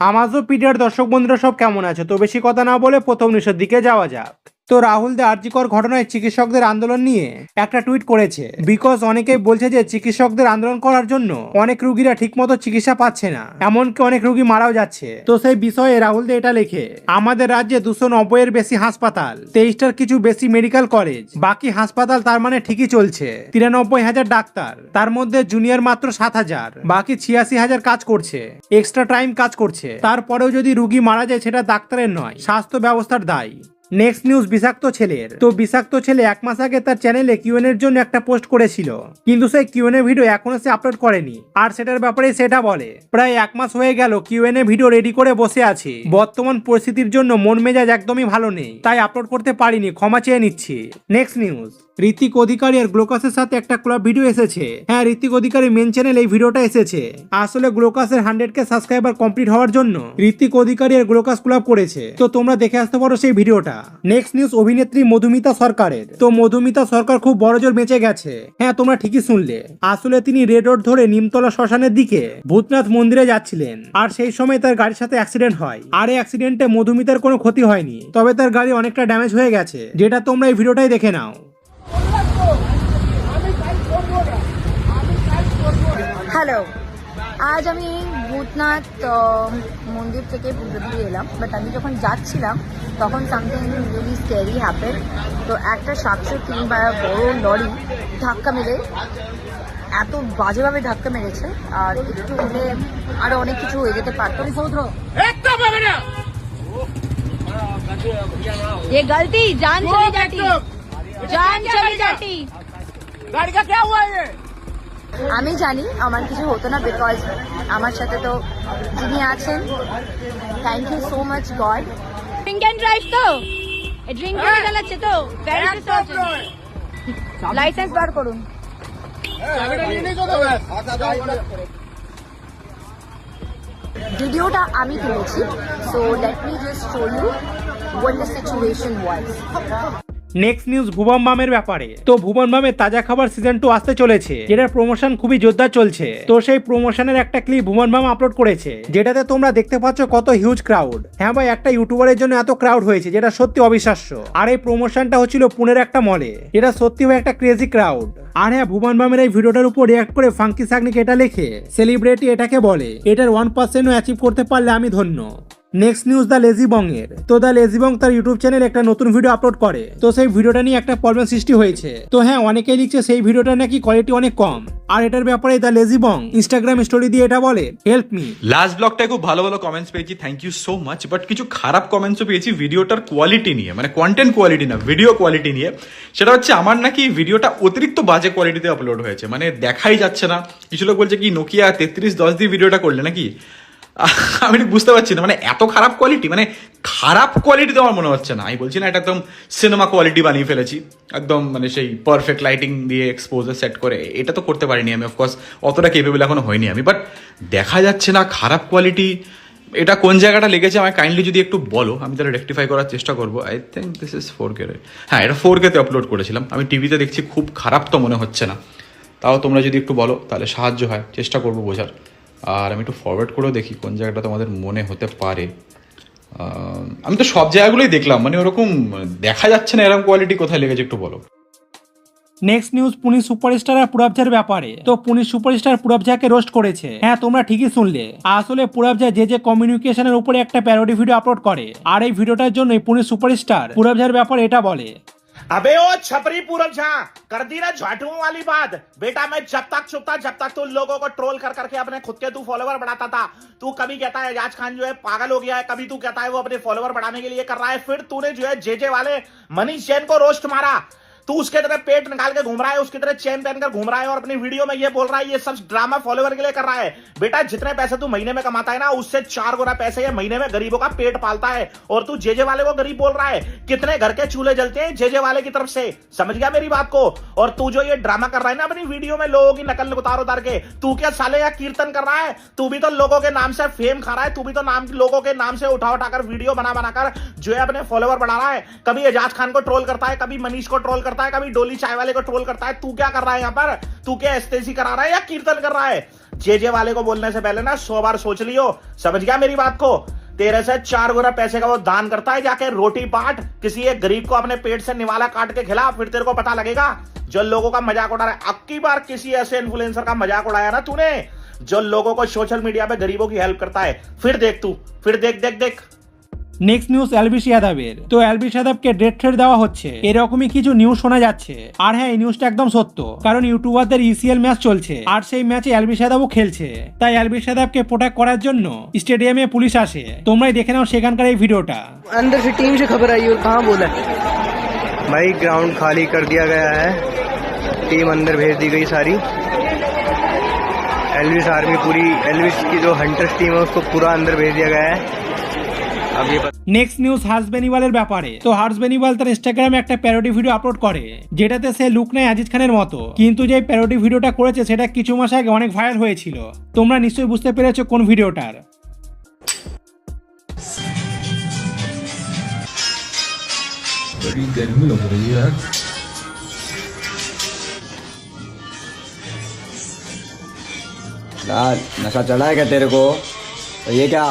আমাজও পিডিয়ার দর্শক বন্ধুরা সব কেমন আছে? তো বেশি কথা না বলে প্রথম নিউজের দিকে যাওয়া যাক। তো রাহুল দে আরজিকর ঘটনায় চিকিৎসকদের আন্দোলন নিয়ে একটা টুইট করেছে। বিকজ অনেকেই বলছে যে চিকিৎসকদের আন্দোলন করার জন্য অনেক রুগীরা ঠিকমতো চিকিৎসা পাচ্ছে না, এমনকি অনেক রুগী মারাও যাচ্ছে। তো সেই বিষয়ে রাহুল দে এটা লেখে, আমাদের রাজ্যে 290 এর বেশি হাসপাতাল, 23টার কিছু বেশি মেডিকেল কলেজ, বাকি হাসপাতাল তার মানে ঠিকই চলছে। 93,000 ডাক্তার, তার মধ্যে জুনিয়র মাত্র 7,000, বাকি 86,000 কাজ করছে, এক্সট্রা টাইম কাজ করছে। তারপরেও যদি রুগী মারা যায় সেটা ডাক্তারের নয়, স্বাস্থ্য ব্যবস্থার দায়ী। নেক্সট নিউজ বিষাক্ত ছেলের। তো বিষাক্ত ছেলে 1 মাস আগে তার চ্যানেলে কিউএন এর জন্য একটা পোস্ট করেছিল, কিন্তু সেই কিউএন এর ভিডিও এখনো সে আপলোড করেনি। আর সেটার ব্যাপারে সেটা বলে, প্রায় 1 মাস হয়ে গেল কিউএন এ ভিডিও রেডি করে বসে আছি, বর্তমান পরিস্থিতির জন্য মন মেজাজ একদমই ভালো নেই, তাই আপলোড করতে পারিনি, ক্ষমা চেয়ে নিচ্ছি। নেক্সট নিউজ, ঋত্বিক অধিকারী আর গ্লোকাসের সাথে একটা কোলাব ভিডিও এসেছে। হ্যাঁ, ঋত্বিক অধিকারী মেন চ্যানেল এই ভিডিওটা এসেছে। আসলে গ্লোকাসের 100K সাবস্ক্রাইবার কমপ্লিট হওয়ার জন্য ঋত্বিক অধিকারী আর গ্লোকাস কোলাব করেছে। তো তোমরা দেখে আসতে পারো সেই ভিডিওটা। নেক্সট নিউজ, অভিনেত্রী মধুমিতা সরকারের। তো মধুমিতা সরকার খুব বড়জোর বেঁচে গেছে। হ্যাঁ, তোমরা ঠিকই শুনলে। আসলে তিনি রেড রোড ধরে নিমতলা শ্মশানের দিকে ভূতনাথ মন্দিরে যাচ্ছিলেন, আর সেই সময় তার গাড়ির সাথে অ্যাক্সিডেন্ট হয়। আর এই অ্যাক্সিডেন্টে মধুমিতার কোনো ক্ষতি হয়নি, তবে তার গাড়ি অনেকটা ড্যামেজ হয়ে গেছে, যেটা তোমরা এই ভিডিওটাই দেখে নাও। হ্যালো, আজ আমি ভূতনাথ মন্দির থেকে পুজো দিয়ে এলাম। বাট আমি যখন যাচ্ছিলাম তখন সামথিং রিয়েলি স্ক্যারি হ্যাপেন। তো একটা 703 বা বড় লরি ধাক্কা মেরে, এত বাজেভাবে ধাক্কা মেরেছে, আর একটু হলে আরো অনেক কিছু হয়ে যেতে পারতো। ये गलती जान चली जाती, जान चली जाती। गाड़ी का क्या हुआ ये? আমি জানি আমার কিছু হতো না, বিকজ আমার সাথে তো যিনি আছেন, thank you so much God. Drink and drive তো ড্রিঙ্ক করে চালাচ্ছে, তো লাইসেন্স বার করুন। ভিডিওটা আমি তুলেছি, so let me just show you what the situation was. Next news, Bhuban বামের ব্যাপারে। তো ভুবন বামের তাজা খাবার সিজন 2 আসতে চলেছে, যেটার প্রমোশন খুবই জোরদার চলছে। তো সেই প্রমোশনের একটা ক্লিপ ভুবন বাম আপলোড করেছে, যেটাতে তোমরা দেখতে পাচ্ছ কত হিউজ ক্রাউড। হ্যাঁ ভাই, একটা ইউটিউবারের জন্য এত ক্রাউড হয়েছে, যেটা সত্যি অবিশ্বাস্য। আর এই প্রমোশনটা হচ্ছিল পুনের একটা মলে, যেটা সত্যি ভাই একটা ক্রেজি ক্রাউড। আর হ্যাঁ, ভুবন বামের এই ভিডিওটার উপর রিয়াক্ট করে ফাঙ্কি সাগনিক এটা লেখে, সেলিব্রিটি এটাকে বলে, এটার 1%ও অ্যাচিভ করতে পারলে আমি ধন্য। নেক্সট নিউজ, দ্য লেজি বং এর। তো দ্য লেজি বং তার ইউটিউব চ্যানেলে একটা নতুন ভিডিও আপলোড করে। তো সেই ভিডিওটা নিয়ে একটা প্রবলেম সৃষ্টি হয়েছে। তো হ্যাঁ, অনেকেই লিখছে সেই ভিডিওটা নাকি কোয়ালিটি অনেক কম। আর এটার ব্যাপারে the lazy Bong Instagram story দিয়ে এটা বলে, হেল্প মি। লাস্ট ব্লগটায় খুব ভালো ভালো কমেন্টস পেয়েছি, thank you so much. But কিছু খারাপ কমেন্টসও পেয়েছি ভিডিওটার কোয়ালিটি নিয়ে, মানে কন্টেন্ট কোয়ালিটি না, ভিডিও কোয়ালিটি নিয়ে। সেটা হচ্ছে আমার নাকি ভিডিওটা অতিরিক্ত বাজে কোয়ালিটিতে আপলোড হয়েছে, মানে দেখাই যাচ্ছে না। কিছু লোক বলছে কি নোকিয়া 3310 দিয়ে ভিডিওটা করলে নাকি, আমি বুঝতে পারছি না। মানে এত খারাপ কোয়ালিটি, মানে খারাপ কোয়ালিটি তো আমার মনে হচ্ছে না। আমি বলছি না এটা একদম সিনেমা কোয়ালিটি বানিয়ে ফেলেছি, একদম মানে সেই পারফেক্ট লাইটিং দিয়ে এক্সপোজার সেট করে, এটা তো করতে পারিনি আমি। অফকোর্স অতটা কেপেবল এখনো হয়নি আমি, বাট দেখা যাচ্ছে না খারাপ কোয়ালিটি। এটা কোন জায়গাটা লেগেছে আমায় কাইন্ডলি যদি একটু বলো, আমি তাহলে রেকটিফাই করার চেষ্টা করবো। I think this is 4K। হ্যাঁ, এটা 4K তে আপলোড করেছিলাম আমি। টিভিতে দেখছি খুব খারাপ তো মনে হচ্ছে না, তাও তোমরা যদি একটু বলো তাহলে সাহায্য হয়, চেষ্টা করবো বোঝার। আর আমি একটু ফরওয়ার্ড করেও দেখি কোন জায়গাটা তোমাদের মনে হতে পারে। আমি তো সব জায়গাগুলোই দেখলাম, মানে ওরকম দেখা যাচ্ছে না এরকম কোয়ালিটি, কোথায় লেগেছে একটু বলো। নেক্সট নিউজ, পুনিশ সুপারস্টার আর পুরাবঝার ব্যাপারে। তো পুনিশ সুপারস্টার পুরাবঝাকে রোস্ট করেছে। হ্যাঁ, তোমরা ঠিকই শুনলে। আসলে পুরাবঝা যে কমিউনিকেশনের উপরে একটা প্যারোডি ভিডিও আপলোড করে, আর এই ভিডিওটার জন্য পুনিশ সুপারস্টার পুরাবঝার ব্যাপারে এটা বলে, अबे ओ छपरी पूरब झा कर दी ना झाटुओं वाली बात। बेटा मैं जब तक छुपता, जब तक तू लोगों को ट्रोल कर करके अपने खुद के तू फॉलोवर बढ़ाता था, तू कभी कहता है एजाज खान जो है पागल हो गया है, कभी तू कहता है वो अपने फॉलोवर बढ़ाने के लिए कर रहा है, फिर तूने जो है जे वाले मनीष जैन को रोस्ट मारा। तू उसके तरह पेट निकाल के घूम रहा है, उसकी तरह चेन पहनकर घूम रहा है, और अपनी वीडियो में ये बोल रहा है ये सब ड्रामा फॉलोवर के लिए कर रहा है। बेटा जितने पैसे तू महीने में कमाता है ना, उससे 4 गुना पैसे ये महीने में गरीबों का पेट पालता है, और तू जे वाले को गरीब बोल रहा है। कितने घर के चूल्हे जलते हैं जे वाले की तरफ से, समझ गया मेरी बात को। और तू जो ये ड्रामा कर रहा है ना अपनी वीडियो में, लोगों की नकल उतार के, तू क्या साले या कीर्तन कर रहा है? तू भी तो लोगों के नाम से फेम खा रहा है, तू भी तो लोगों के नाम से उठाकर वीडियो बनाकर जो है अपने फॉलोवर बढ़ा रहा है। कभी एजाज खान को ट्रोल करता है, कभी मनीष को ट्रोल करता करता है, कभी डोली चाय वाले को ट्रोल करता है। तू क्या कर रहा है यहाँ पर? तू क्या एस्तेसी करा रहा है या कीर्तन कर रहा है? जे वाले को बोलने से पहले ना 100 बार सोच लियो। समझ गया मेरी बात को? तेरे से 4 गुना पैसे का वो दान करता है, जाके रोटी बांट, किसी एक गरीब को अपने पेट से निवाला काट के खिला, फिर तेरे को पता लगेगा। जो लोगों का मजाक उड़ा रहा है, अब की बार किसी ऐसे इन्फ्लुएंसर का मजाक उड़ाया ना तूने, जो लोगों को सोशल मीडिया पे गरीबों की हेल्प करता है, फिर देख तू, फिर देख। নেক্সট নিউজ এলবিস যাদবের। তো এলবিস যাদবকে ডেট থ্রেট দেওয়া হচ্ছে, এরকমই কিছু নিউজ শোনা যাচ্ছে। আর হ্যাঁ, এই নিউজটা একদম সত্য, কারণ ইউটিউবারদের ইসিএল ম্যাচ চলছে আর সেই ম্যাচে এলবিস যাদবও খেলছে। তাই এলবিস যাদবকে প্রোটেক্ট করার জন্য স্টেডিয়ামে পুলিশ আসে। তোমরাই দেখে নাও সেখানকার এই ভিডিওটা। अंदर से टीम से खबर आई और कहाँ बोला भाई ग्राउंड खाली कर दिया गया है, टीम अंदर भेज दी गई सारी। एल्विस आर्मी पूरी, एल्विस की जो हंटर्स टीम है उसको पूरा अंदर भेज दिया गया है। अब ये নেক্সট নিউজ হার্স বেনিওয়ালের ব্যাপারে। তো হার্স বেনিওয়াল তার ইনস্টাগ্রামে একটা প্যারোডি ভিডিও আপলোড করে, যেটাতে সে লুক নেয় আজিজ খানের মতো। কিন্তু যে প্যারোডি ভিডিওটা করেছে সেটা কিছু মাস আগে অনেক ভাইরাল হয়েছিল। তোমরা নিশ্চয়ই বুঝতে পেরেছো কোন ভিডিওটার। बड़ी गर्मी लग रही है यार। यार नशा चढ़ा है क्या तेरे को? तो ये क्या